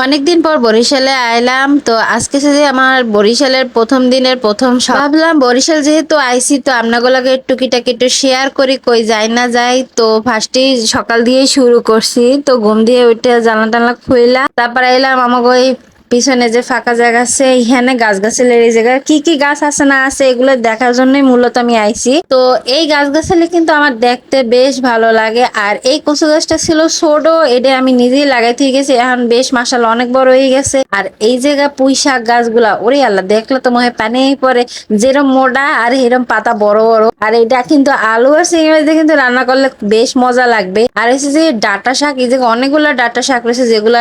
অনেকদিন পর বরিশালে আইলাম, তো আজকে যে আমার বরিশালের প্রথম দিনের প্রথম ভাবলাম বরিশাল যেহেতু আইসি, তো আপনাগুলোকে টুকিটাকি একটু শেয়ার করি কই যাই না যাই। তো ফার্স্টেই সকাল দিয়েই শুরু করছি, তো ঘুম দিয়ে উঠে জানলা টানলা খুইলা তারপর এলাম আমাকে ওই পিছনে যে ফাঁকা জায়গা আছে এখানে গাছ গাছালির এই জায়গায় কি কি গাছ আছে না আছে এগুলো দেখার জন্যই মূলত আমি আইছি। তো এই গাছ গাছালি কিন্তু আমার দেখতে বেশ ভালো লাগে। আর এই কচু গাছটা ছিল ছোট, এটা আমি নিজেই লাগাই থেকে গেছি, এখন বেশ মাশাআল্লাহ অনেক বড় হয়ে গেছে। আর এই জায়গা পুঁই শাক গাছগুলা ওরে আল্লাহ দেখলে তো মনে হয় পানি পরে, যেরম মোটা আর এরম পাতা বড় বড়। আর এটা কিন্তু আলু আর চিংড়ি মাছ দিয়ে কিন্তু রান্না করলে বেশ মজা লাগবে। আর হচ্ছে যে ডাঁটা শাক, এই যে অনেকগুলো ডাঁটা শাক রয়েছে যেগুলা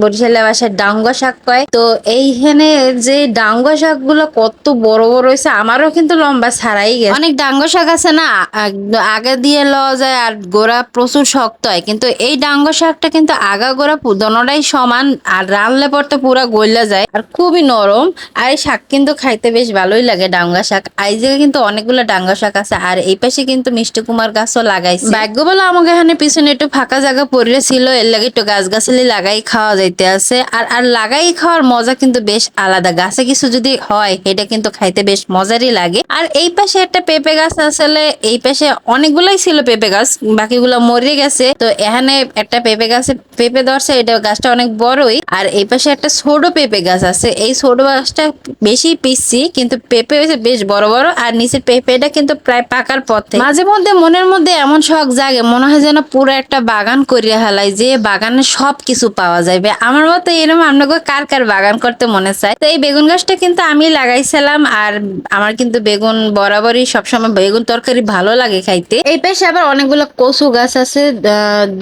বরিশালে বাসায় ডাঙ্গা শাক কয়। তো এইখানে যে ডাঙ্গা শাক গুলো কত বড় বড় হয়েছে, আমারও কিন্তু লম্বা ছাড়াই গেছে। অনেক ডাঙ্গা শাক আছে না আগে দিয়ে লওয়া যায় আর গোড়া প্রচুর শক্ত হয়, কিন্তু এই ডাঙ্গা শাকটা কিন্তু আগা গোড়া দোনোটাই সমান, আর রানলে পড়তে পুরা গইলা যায় আর খুবই নরম। আর এই শাক কিন্তু খাইতে বেশ ভালোই লাগে ডাঙ্গা শাক। এই জায়গায় কিন্তু অনেকগুলো ডাঙ্গা শাক আছে। আর এই পাশে কিন্তু মিষ্টি কুমার গাছও লাগাইছে। ভাগ্য বলে আমাকে এখানে পিছনে একটু ফাঁকা জায়গা পড়ে ছিল, এর লাগে একটু গাছ গাছালি লাগাই খাওয়া যাইতে আছে। আর আর লাগাই খাওয়ার মজা কিন্তু বেশ আলাদা, গাছে কিছু যদি হয় এটা কিন্তু খাইতে বেশ মজারই লাগে। আর এই পাশে একটা পেঁপে গাছ আসলে, এই পাশে অনেকগুলাই ছিল পেঁপে গাছ, বাকিগুলো মরে গেছে। তো এখানে একটা পেঁপে গাছে পেঁপে ধরছে, এটা গাছটা অনেক বড়ই। আর এই পাশে একটা ছোট পেঁপে গাছ আছে, এই ছোট গাছটা বেশি পিসি কিন্তু পেঁপে হয়েছে বেশ বড় বড়। আর নিচের পেঁপেটা কিন্তু প্রায় পাকার পথে। মাঝে মধ্যে মনের মধ্যে এমন শখ জাগে, মনে হয় যেন পুরো একটা বাগান করিয়া হেলাই, যে বাগানে সব কিছু পাওয়া যাবে। আমার মতো এরকম আপনাকে কার কার বাগান করতে মনে চায়। তো এই বেগুন গাছটা কিন্তু আমি লাগাইছিলাম, আর আমার কিন্তু বেগুন বরাবরই সবসময় বেগুন তরকারি ভালো লাগে খাইতে। এই পাশে আবার অনেকগুলো কচু গাছ আছে,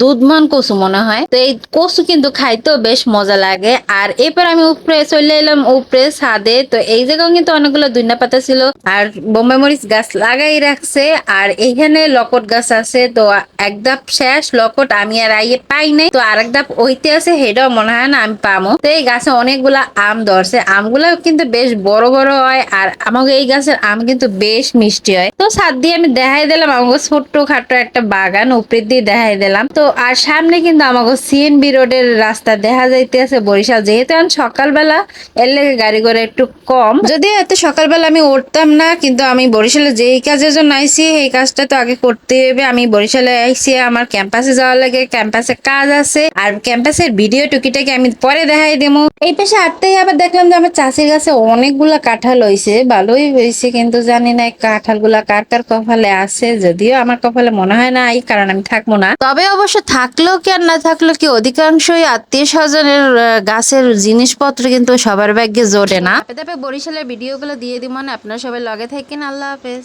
দুধমান কচু মনে হয়। তো এই কচু কিন্তু খাইতেও বেশ মজা লাগে। আর এরপর আমি উপরে চলে এলাম, উপরে ছাদে। তো এই জায়গাও কিন্তু অনেকগুলো ধনিয়া পাতা ছিল, আর বোম্বাই মরিচ গাছ লাগাই রাখছে। আর এইখানে লকট গাছ আছে, তো এক ধাপ শেষ লকট, আমি আর আইয়ে পাই নাই। তো আরেক ধাপ ওইতে আছে, সেটাও মনে হয় না আমি পামো। তো এই গাছে অনেকগুলা আম ধরছে, আমগুলা কিন্তু বেশ বড় বড় হয়। আর আমাকে এই গাছের আম কিন্তু বেশ মিষ্টি হয়। তো ছাদ দিয়ে আমি দেখাই দিলাম আমাকে ছোট্ট খাটো একটা বাগান উপরে দিয়ে দেখাই দিলাম। তো আর সামনে কিন্তু আমাকে সিএনবি রোডের রাস্তা দেখা যাইতেছে বরিশাল, যেহেতু এখন সকালবেলা এর লেগে গাড়ি ঘোড়া একটু কম। যদিও এত সকালবেলা আমি উঠতাম না, কিন্তু আমি বরিশালে যেই কাজের জন্য আইসি এই কাজটা তো আগে করতে হবে। আমি বরিশালে আইসি আমার ক্যাম্পাসে যাওয়ার লাগে, ক্যাম্পাসে কাজ আছে। আর ক্যাম্পাসের ভিডিও টুকিটাকে আমি পরে দেখাই দেবো। এই পাশে হাঁটতেই আবার দেখলাম যে আমার চাষির কাছে অনেকগুলা কাঁঠাল হয়েছে, ভালোই হয়েছে, কিন্তু জানি না কাঁঠাল গুলা কার কার কপালে আছে। যদিও আমার কপালে মনে হয় না এই, কারণ আমি থাকবো না। তবে অবশ্য থাকলেও কি আর না থাকলেও কি, অধিকাংশই আত্মীয় স্বজনের গাছের জিনিসপত্র কিন্তু সবার ভাগ্যে জোটে না। ধাপে ধাপে বরিশালের ভিডিও গুলো দিয়ে দিব, মানে আপনারা সবাই লগে থাকেন। আল্লাহ হাফেজ।